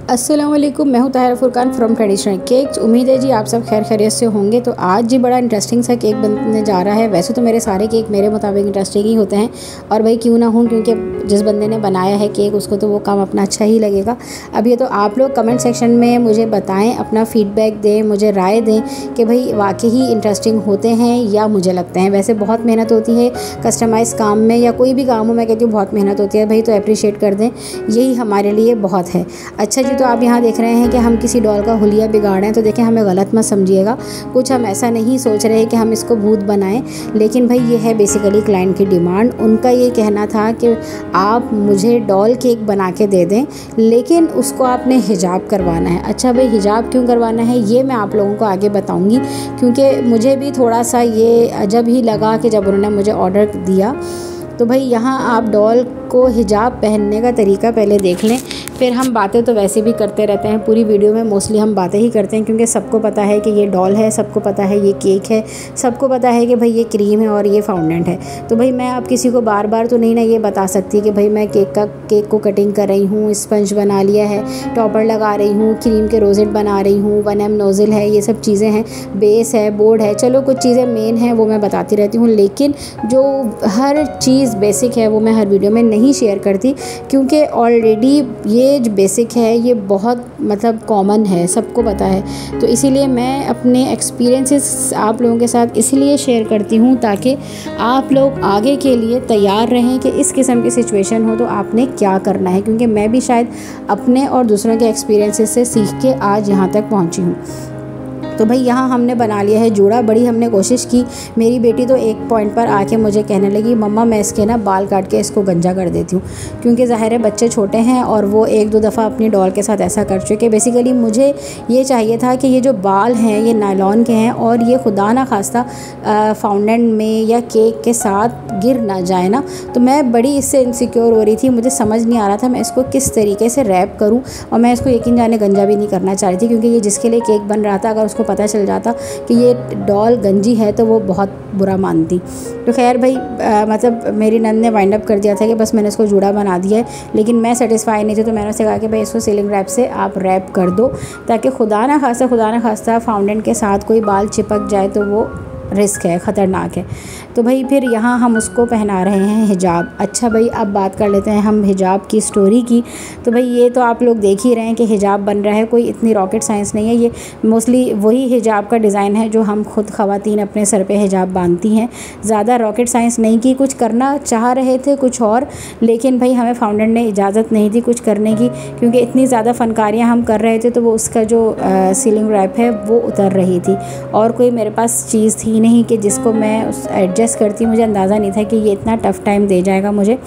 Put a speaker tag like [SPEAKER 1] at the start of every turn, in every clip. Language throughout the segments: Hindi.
[SPEAKER 1] अस्सलाम वालेकुम, मैं हूं Tahira Furqan from traditional cakes. उम्मीद है जी आप सब खैर खैरियत से होंगे। तो आज जी बड़ा इंटरेस्टिंग सा केक बनने जा रहा है। वैसे तो मेरे सारे केक मेरे मुताबिक इंटरेस्टिंग ही होते हैं, और भाई क्यों ना हूँ, क्योंकि जिस बंदे ने बनाया है केक उसको तो वो काम अपना अच्छा ही लगेगा। अब ये तो आप लोग कमेंट सेक्शन में मुझे बताएँ, अपना फ़ीडबैक दें, मुझे राय दें कि भाई वाकई ही इंटरेस्टिंग होते हैं या मुझे लगते हैं। वैसे बहुत मेहनत होती है कस्टमाइज़ काम में, या कोई भी काम हो मैं कहती हूँ बहुत मेहनत होती है भाई, तो अप्रिशिएट कर दें, यही हमारे लिए बहुत है। अच्छा जी, तो आप यहाँ देख रहे हैं कि हम किसी डॉल का हुलिया बिगाड़ रहे हैं, तो देखें हमें गलत मत समझिएगा। कुछ हम ऐसा नहीं सोच रहे कि हम इसको भूत बनाएं, लेकिन भाई ये है बेसिकली क्लाइंट की डिमांड। उनका ये कहना था कि आप मुझे डॉल केक बना के दे दें, लेकिन उसको आपने हिजाब करवाना है। अच्छा भाई, हिजाब क्यों करवाना है ये मैं आप लोगों को आगे बताऊँगी, क्योंकि मुझे भी थोड़ा सा ये अजब ही लगा कि जब उन्होंने मुझे ऑर्डर दिया। तो भाई यहाँ आप डॉल को हिजाब पहनने का तरीका पहले देख लें, फिर हम बातें तो वैसे भी करते रहते हैं। पूरी वीडियो में मोस्टली हम बातें ही करते हैं, क्योंकि सबको पता है कि ये डॉल है, सबको पता है ये केक है, सबको पता है कि भाई ये क्रीम है और ये फाउंडेंट है। तो भाई मैं आप किसी को बार बार तो नहीं ना ये बता सकती कि भाई मैं केक को कटिंग कर रही हूँ, स्पंज बना लिया है, टॉपर लगा रही हूँ, क्रीम के रोजेट बना रही हूँ, 1M नोज़ल है, ये सब चीज़ें हैं, बेस है, बोर्ड है। चलो कुछ चीज़ें मेन हैं वो मैं बताती रहती हूँ, लेकिन जो हर चीज़ बेसिक है वो मैं हर वीडियो में नहीं शेयर करती, क्योंकि ऑलरेडी ये जो बेसिक है ये बहुत मतलब कॉमन है, सबको पता है। तो इसीलिए मैं अपने एक्सपीरियंसेस आप लोगों के साथ इसलिए शेयर करती हूँ ताकि आप लोग आगे के लिए तैयार रहें कि इस किस्म की सिचुएशन हो तो आपने क्या करना है, क्योंकि मैं भी शायद अपने और दूसरों के एक्सपीरियंसेस से सीख के आज यहाँ तक पहुँची हूँ। तो भाई यहाँ हमने बना लिया है जूड़ा। बड़ी हमने कोशिश की। मेरी बेटी तो एक पॉइंट पर आके मुझे कहने लगी, मम्मा मैं इसके ना बाल काट के इसको गंजा कर देती हूँ, क्योंकि ज़ाहिर है बच्चे छोटे हैं और वो एक दो दफ़ा अपनी डॉल के साथ ऐसा कर चुके। बेसिकली मुझे ये चाहिए था कि ये जो बाल हैं ये नायलॉन के हैं और ये खुदा ना खास्ता फाउंडेंट में या केक के साथ गिर ना जाए ना। तो मैं बड़ी इससे इनसिक्योर हो रही थी, मुझे समझ नहीं आ रहा था मैं इसको किस तरीके से रैप करूँ, और मैं इसको यकीन जाने गंजा भी नहीं करना चाह रही थी, क्योंकि ये जिसके लिए केक बन रहा था अगर उसको पता चल जाता कि ये डॉल गंजी है तो वो बहुत बुरा मानती। तो खैर भाई मतलब मेरी नंद ने वाइंड अप कर दिया था कि बस मैंने इसको जूड़ा बना दिया है, लेकिन मैं सेटिस्फाई नहीं थी। तो मैंने उससे कहा कि भाई इसको सीलिंग रैप से आप रैप कर दो, ताकि खुदा ना खास्ता फाउंडेंट के साथ कोई बाल चिपक जाए तो वो रिस्क है, ख़तरनाक है। तो भाई फिर यहाँ हम उसको पहना रहे हैं हिजाब। अच्छा भाई, अब बात कर लेते हैं हम हिजाब की स्टोरी की। तो भाई ये तो आप लोग देख ही रहे हैं कि हिजाब बन रहा है, कोई इतनी रॉकेट साइंस नहीं है। ये मोस्टली वही हिजाब का डिज़ाइन है जो हम खुद ख़वातीन अपने सर पे हिजाब बांधती हैं। ज़्यादा रॉकेट साइंस नहीं की, कुछ करना चाह रहे थे कुछ और, लेकिन भाई हमें फाउंडेंट ने इजाज़त नहीं दी कुछ करने की, क्योंकि इतनी ज़्यादा फ़नकारियाँ हम कर रहे थे तो वो उसका जो सीलिंग रैप है वो उतर रही थी, और कोई मेरे पास चीज़ थी नहीं कि जिसको मैं उस एडजस्ट करती। मुझे अंदाज़ा नहीं था कि ये इतना टफ़ टाइम दे जाएगा मुझे।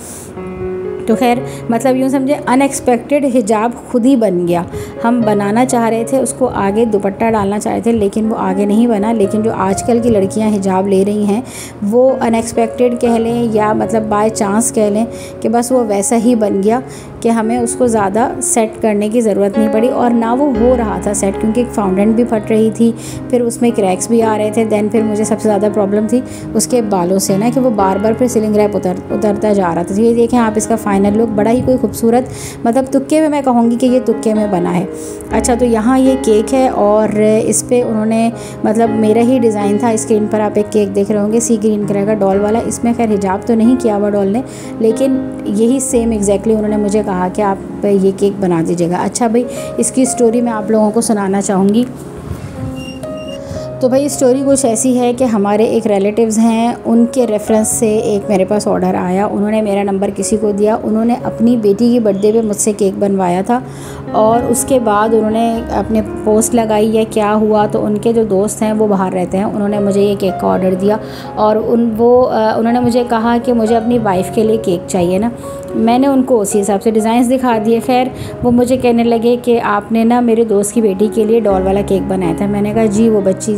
[SPEAKER 1] तो खैर मतलब यूँ समझे अनएक्सपेक्टेड हिजाब खुद ही बन गया। हम बनाना चाह रहे थे उसको, आगे दुपट्टा डालना चाह रहे थे, लेकिन वो आगे नहीं बना। लेकिन जो आजकल की लड़कियां हिजाब ले रही हैं वो अनएक्सपेक्टेड कह लें या मतलब बाय चांस कह लें कि बस वो वैसा ही बन गया कि हमें उसको ज़्यादा सेट करने की ज़रूरत नहीं पड़ी, और ना वो हो रहा था सेट, क्योंकि फाउंडेंट भी फट रही थी, फिर उसमें क्रैक्स भी आ रहे थे। दैन फिर मुझे सबसे ज़्यादा प्रॉब्लम थी उसके बालों से ना, कि वो बार बार फिर सीलिंग रैप उतरता जा रहा था। तो ये देखें आप इसका फाइनल लुक, बड़ा ही कोई खूबसूरत, मतलब तुक्के में मैं कहूँगी कि ये तुक्के में बना है। अच्छा, तो यहाँ ये केक है और इस पर उन्होंने मतलब मेरा ही डिज़ाइन था। स्क्रीन पर आप एक केक देख रहे होंगे सी ग्रीन कलर का डॉल वाला। इसमें खैर हिजाब तो नहीं किया हुआ डॉल ने, लेकिन यही सेम एग्जैक्टली उन्होंने मुझे कहा कि आप ये केक बना दीजिएगा। अच्छा भाई, इसकी स्टोरी मैं आप लोगों को सुनाना चाहूँगी। तो भाई स्टोरी कुछ ऐसी है कि हमारे एक रिलेटिव्स हैं, उनके रेफरेंस से एक मेरे पास ऑर्डर आया। उन्होंने मेरा नंबर किसी को दिया, उन्होंने अपनी बेटी की बर्थडे पे मुझसे केक बनवाया था, और उसके बाद उन्होंने अपने पोस्ट लगाई या क्या हुआ तो उनके जो दोस्त हैं वो बाहर रहते हैं, उन्होंने मुझे ये केक का ऑर्डर दिया, और उन्होंने मुझे कहा कि मुझे अपनी वाइफ़ के लिए केक चाहिए ना। मैंने उनको उसी हिसाब से डिज़ाइंस दिखा दिए। खैर वो मुझे कहने लगे कि आपने ना मेरे दोस्त की बेटी के लिए डॉल वाला केक बनाया था। मैंने कहा जी वो बच्ची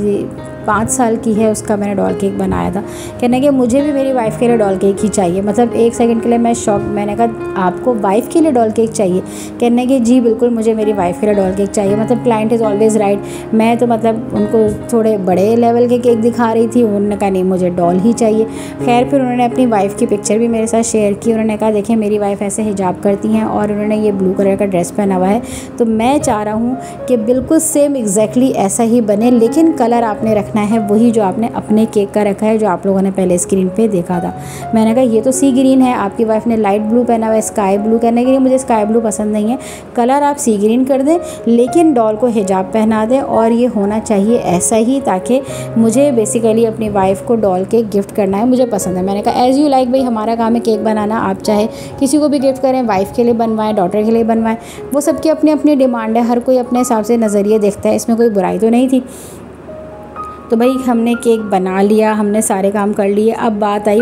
[SPEAKER 1] 5 साल की है उसका मैंने डॉल केक बनाया था। कहने कि मुझे भी मेरी वाइफ़ के लिए डॉल केक ही चाहिए। मतलब 1 सेकंड के लिए मैं शॉक। मैंने कहा आपको वाइफ़ के लिए डॉल केक चाहिए? कहने कि जी बिल्कुल मुझे मेरी वाइफ़ के लिए डॉल केक चाहिए। मतलब क्लाइंट इज़ ऑलवेज़ राइट। मैं तो मतलब उनको थोड़े बड़े लेवल के केक दिखा रही थी, उन्होंने कहा नहीं मुझे डॉल ही चाहिए। खैर फिर उन्होंने अपनी वाइफ़ की पिक्चर भी मेरे साथ शेयर की। उन्होंने कहा देखिए मेरी वाइफ़ ऐसे हिजाब करती हैं और उन्होंने ये ब्लू कलर का ड्रेस पहना हुआ है, तो मैं चाह रहा हूँ कि बिल्कुल सेम एग्जैक्टली ऐसा ही बने, लेकिन कलर आपने रखना है वही जो आपने अपने केक का रखा है, जो आप लोगों ने पहले स्क्रीन पे देखा था। मैंने कहा ये तो सी ग्रीन है, आपकी वाइफ ने लाइट ब्लू पहना हुआ है, स्काई ब्लू। कहने के लिए मुझे स्काई ब्लू पसंद नहीं है, कलर आप सी ग्रीन कर दें लेकिन डॉल को हिजाब पहना दें, और ये होना चाहिए ऐसा ही, ताकि मुझे बेसिकली अपनी वाइफ को डॉल केक गिफ्ट करना है, मुझे पसंद है। मैंने कहा एज़ यू लाइक, भाई हमारा काम है केक बनाना, आप चाहे किसी को भी गिफ्ट करें, वाइफ़ के लिए बनवाएं, डॉटर के लिए बनवाएं, वो सबकी अपनी अपनी डिमांड है, हर कोई अपने हिसाब से नज़रिए देखता है, इसमें कोई बुराई तो नहीं थी। तो भाई हमने केक बना लिया, हमने सारे काम कर लिए। अब बात आई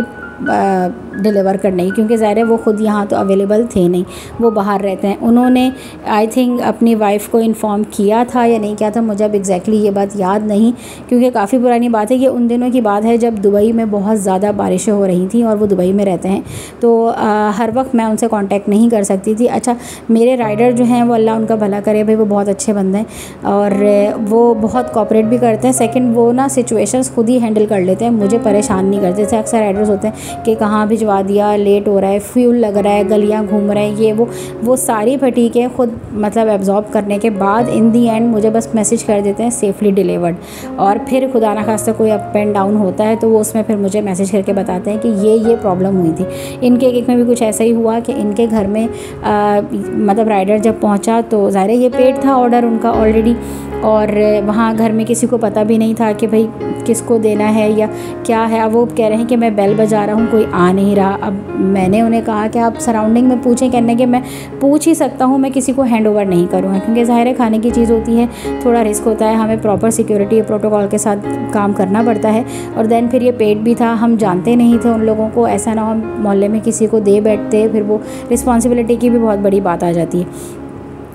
[SPEAKER 1] डिलीवर करने की, क्योंकि ज़ाहिर है वो ख़ुद यहाँ तो अवेलेबल थे नहीं, वो बाहर रहते हैं। उन्होंने आई थिंक अपनी वाइफ़ को इन्फॉर्म किया था या नहीं किया था, मुझे अब एग्जैक्टली ये बात याद नहीं, क्योंकि काफ़ी पुरानी बात है। ये उन दिनों की बात है जब दुबई में बहुत ज़्यादा बारिशें हो रही थी और वो दुबई में रहते हैं, तो हर वक्त मैं उनसे कॉन्टैक्ट नहीं कर सकती थी। अच्छा, मेरे राइडर जो हैं वो अल्लाह उनका भला करे भाई, वो बहुत अच्छे बंदे हैं और वो बहुत कॉपरेट भी करते हैं। सेकंड, वो ना सिचुएशंस खुद ही हैंडल कर लेते हैं, मुझे परेशान नहीं करते। जैसे अक्सर राइडर्स होते हैं कि कहाँ भिजवा दिया, लेट हो रहा है, फ्यूल लग रहा है, गलियाँ घूम रहे हैं, ये वो सारी फटीकें खुद मतलब एब्जॉर्ब करने के बाद इन दी एंड मुझे बस मैसेज कर देते हैं सेफली डिलीवर्ड। और फिर खुदा ना खास्ता कोई अप एंड डाउन होता है तो वो उसमें फिर मुझे मैसेज करके बताते हैं कि ये प्रॉब्लम हुई थी। इनके केक में भी कुछ ऐसा ही हुआ कि इनके घर में मतलब राइडर जब पहुँचा तो ज़ाहिर है ये पेड था ऑर्डर उनका ऑलरेडी, और वहाँ घर में किसी को पता भी नहीं था कि भाई किसको देना है या क्या है। अब वो कह रहे हैं कि मैं बेल बजा रहा हूँ, कोई आ नहीं रहा। अब मैंने उन्हें कहा कि आप सराउंडिंग में पूछें, कहने के मैं पूछ ही सकता हूँ, मैं किसी को हैंड ओवर नहीं करूँगा, क्योंकि ज़ाहिर है खाने की चीज़ होती है, थोड़ा रिस्क होता है, हमें प्रॉपर सिक्योरिटी प्रोटोकॉल के साथ काम करना पड़ता है। और देन फिर ये पेड भी था, हम जानते नहीं थे उन लोगों को, ऐसा ना हो मोहल्ले में किसी को दे बैठते, फिर वो रिस्पॉन्सिबिलिटी की भी बहुत बड़ी बात आ जाती है।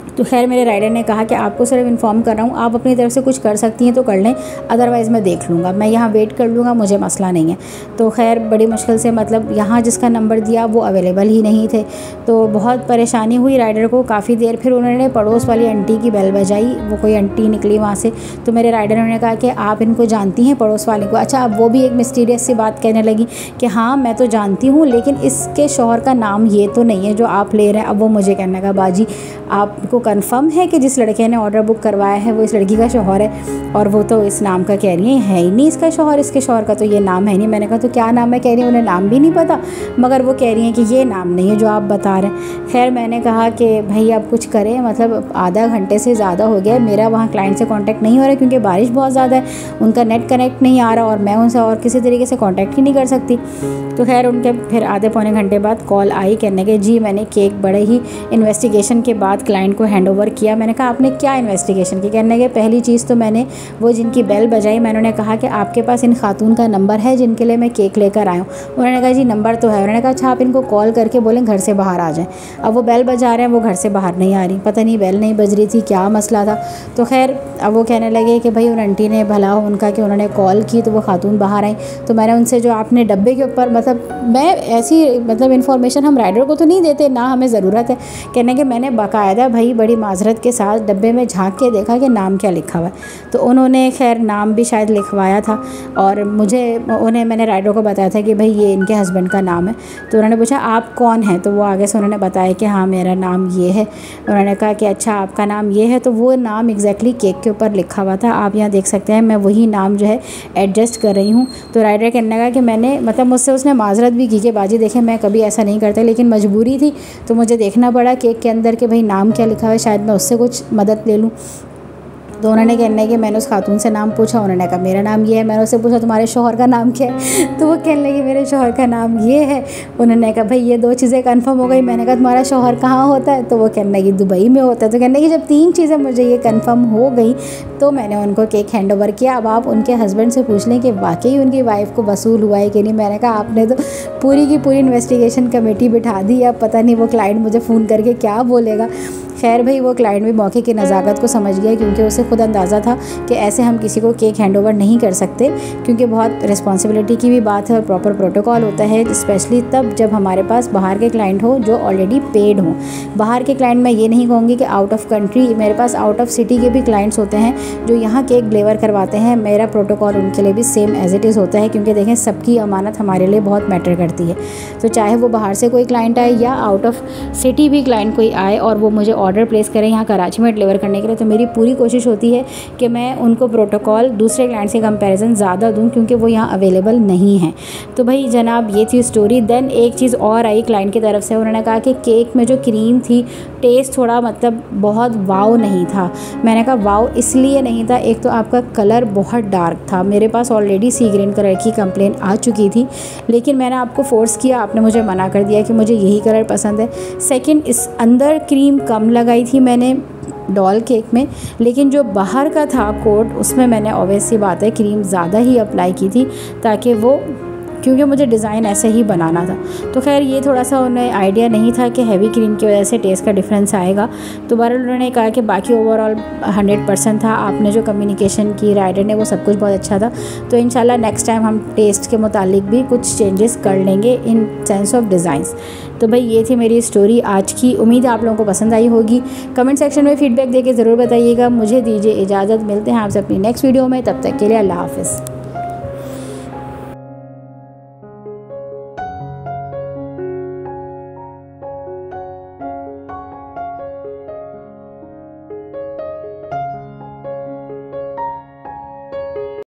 [SPEAKER 1] तो खैर मेरे राइडर ने कहा कि आपको सिर्फ इन्फॉर्म कर रहा हूँ, आप अपनी तरफ से कुछ कर सकती हैं तो कर लें, अदरवाइज़ मैं देख लूँगा, मैं यहाँ वेट कर लूँगा, मुझे मसला नहीं है। तो खैर बड़ी मुश्किल से मतलब यहाँ जिसका नंबर दिया वो अवेलेबल ही नहीं थे, तो बहुत परेशानी हुई राइडर को काफ़ी देर। फिर उन्होंने पड़ोस वाली आंटी की बेल बजाई, वो कोई आंटी निकली वहाँ से, तो मेरे राइडर ने कहा कि आप इनको जानती हैं पड़ोस वाले को? अच्छा, अब वो भी एक मिस्टीरियस सी बात कहने लगी कि हाँ मैं तो जानती हूँ, लेकिन इसके शौहर का नाम ये तो नहीं है जो आप ले रहे हैं। अब वो मुझे कहने का बाजी आपको कंफर्म है कि जिस लड़के ने ऑर्डर बुक करवाया है वो इस लड़की का शौहर है? और वो तो इस नाम का कह रही है ही नहीं इसका शौहर, इसके शौहर का तो ये नाम है नहीं। मैंने कहा तो क्या नाम है? कह रही है उन्हें नाम भी नहीं पता, मगर वो कह रही हैं कि ये नाम नहीं है जो आप बता रहे हैं। खैर मैंने कहा कि भाई आप कुछ करें, मतलब आधा घंटे से ज़्यादा हो गया, मेरा वहाँ क्लाइंट से कॉन्टैक्ट नहीं हो रहा है क्योंकि बारिश बहुत ज़्यादा है, उनका नेट कनेक्ट नहीं आ रहा और मैं उनसे और किसी तरीके से कॉन्टैक्ट ही नहीं कर सकती। तो खैर उनके फिर आधे पौने घंटे बाद कॉल आई, कहने के जी मैंने केक बड़े ही इन्वेस्टिगेशन के बाद क्लाइंट को हैंड ओवर किया। मैंने कहा आपने क्या इन्वेस्टिगेशन की? कहने के पहली चीज़ तो मैंने वो जिनकी बेल बजाई, मैंने उन्हें कहा कि आपके पास इन खातून का नंबर है जिनके लिए मैं केक लेकर आया हूँ? उन्होंने कहा जी नंबर तो है। उन्होंने कहा अच्छा आप इनको कॉल करके बोलें घर से बाहर आ जाएँ। अब वो बेल बजा रहे हैं, वो घर से बाहर नहीं आ रही, पता नहीं बेल नहीं बज रही थी, क्या मसला था। तो खैर अब वो कहने लगे कि भाई उन आंटी ने भला हो उनका कि उन्होंने कॉल की तो वो खातून बाहर आई। तो मैंने उनसे जो आपने डब्बे के ऊपर, मतलब मैं ऐसी मतलब इन्फॉर्मेशन हम राइडर को तो नहीं देते ना, हमें ज़रूरत है। कहने के मैंने बाकायदा भाई बड़ी माजरत के साथ डब्बे में झांक के देखा कि नाम क्या लिखा हुआ है। तो उन्होंने खैर नाम भी शायद लिखवाया था और मैंने राइडर को बताया था कि भाई ये इनके हस्बैंड का नाम है। तो उन्होंने पूछा आप कौन हैं? तो वो आगे से उन्होंने बताया कि हाँ मेरा नाम ये है। उन्होंने कहा कि अच्छा आपका नाम ये है, तो वो नाम एग्जैक्टली केक के ऊपर लिखा हुआ था, आप यहाँ देख सकते हैं, मैं वही नाम जो है एडजस्ट कर रही हूँ। तो राइडर कहने लगा कि मैंने मतलब मुझसे उसने माजरत भी की कि बाजी देखें मैं कभी ऐसा नहीं करता, लेकिन मजबूरी थी तो मुझे देखना पड़ा केक के अंदर कि भाई नाम क्या लिखा हुआ है, शायद मैं उससे कुछ मदद ले लूँ। तो उन्होंने कहने कि मैंने उस खातून से नाम पूछा, उन्होंने कहा मेरा नाम ये है। मैंने उससे पूछा तुम्हारे शौहर का नाम क्या है? तो वो कहने लगी मेरे शौहर का नाम ये है। उन्होंने कहा भाई ये दो चीज़ें कंफर्म हो गई। मैंने कहा तुम्हारा शौहर कहाँ होता है? तो वो कहने लगी दुबई में होता है। तो कहने लगी जब 3 चीज़ें मुझे ये कंफर्म हो गई तो मैंने उनको केक हैंड ओवर किया। अब आप उनके हस्बैंड से पूछ लें कि वाकई उनकी वाइफ को वसूल हुआ है कि नहीं। मैंने कहा आपने तो पूरी की पूरी इन्वेस्टिगेशन कमेटी बिठा दी, अब पता नहीं वो क्लाइंट मुझे फ़ोन करके क्या बोलेगा। खैर भाई वो क्लाइंट भी मौके की नज़ाकत को समझ गया, क्योंकि उसे खुद अंदाज़ा था कि ऐसे हम किसी को केक हैंड ओवर नहीं कर सकते, क्योंकि बहुत रिस्पॉन्सिबिलिटी की भी बात है और प्रॉपर प्रोटोकॉल होता है, स्पेशली तब जब हमारे पास बाहर के क्लाइंट हो जो ऑलरेडी पेड हों। बाहर के क्लाइंट मैं ये नहीं कहूँगी कि आउट ऑफ कंट्री, मेरे पास आउट ऑफ सिटी के भी क्लाइंट्स होते हैं जो यहाँ केक डिलीवर करवाते हैं। मेरा प्रोटोकॉल उनके लिए भी सेम एज इट इज़ होता है, क्योंकि देखें सबकी अमानत हमारे लिए बहुत मैटर करती है। तो चाहे वो बाहर से कोई क्लाइंट आए या आउट ऑफ सिटी भी क्लाइंट कोई आए और वो मुझे ऑर्डर प्लेस करें यहाँ कराची में डिलीवर करने के लिए, तो मेरी पूरी कोशिश होती है कि मैं उनको प्रोटोकॉल दूसरे क्लाइंट से कंपैरिजन ज़्यादा दूँ, क्योंकि वो यहाँ अवेलेबल नहीं है। तो भाई जनाब ये थी स्टोरी। देन एक चीज़ और आई क्लाइंट की तरफ से, उन्होंने कहा कि केक में जो क्रीम थी टेस्ट थोड़ा मतलब बहुत वाव नहीं था। मैंने कहा वाव इसलिए नहीं था, एक तो आपका कलर बहुत डार्क था, मेरे पास ऑलरेडी सी ग्रीन कलर की कंप्लेन आ चुकी थी, लेकिन मैंने आपको फोर्स किया, आपने मुझे मना कर दिया कि मुझे यही कलर पसंद है। सेकंड, इस अंदर क्रीम कम लगाई थी मैंने डॉल केक में, लेकिन जो बाहर का था कोट उसमें मैंने ऑब्वियस सी बात है क्रीम ज़्यादा ही अप्लाई की थी, ताकि वो, क्योंकि मुझे डिज़ाइन ऐसे ही बनाना था। तो खैर ये थोड़ा सा उन्हें आइडिया नहीं था कि हैवी क्रीम की वजह से टेस्ट का डिफरेंस आएगा। तो बहरहाल उन्होंने कहा कि बाकी ओवरऑल 100% था, आपने जो कम्युनिकेशन की राइडर ने वो सब कुछ बहुत अच्छा था। तो इंशाल्लाह नेक्स्ट टाइम हम टेस्ट के मुतालिक भी कुछ चेंजेस कर लेंगे इन सेंस ऑफ डिज़ाइंस। तो भाई ये थी मेरी स्टोरी आज की, उम्मीद है आप लोगों को पसंद आई होगी। कमेंट सेक्शन में फ़ीडबैक देके ज़रूर बताइएगा। मुझे दीजिए इजाज़त, मिलते हैं आपसे अपनी नेक्स्ट वीडियो में, तब तक के लिए अल्लाह हाफ़िज़।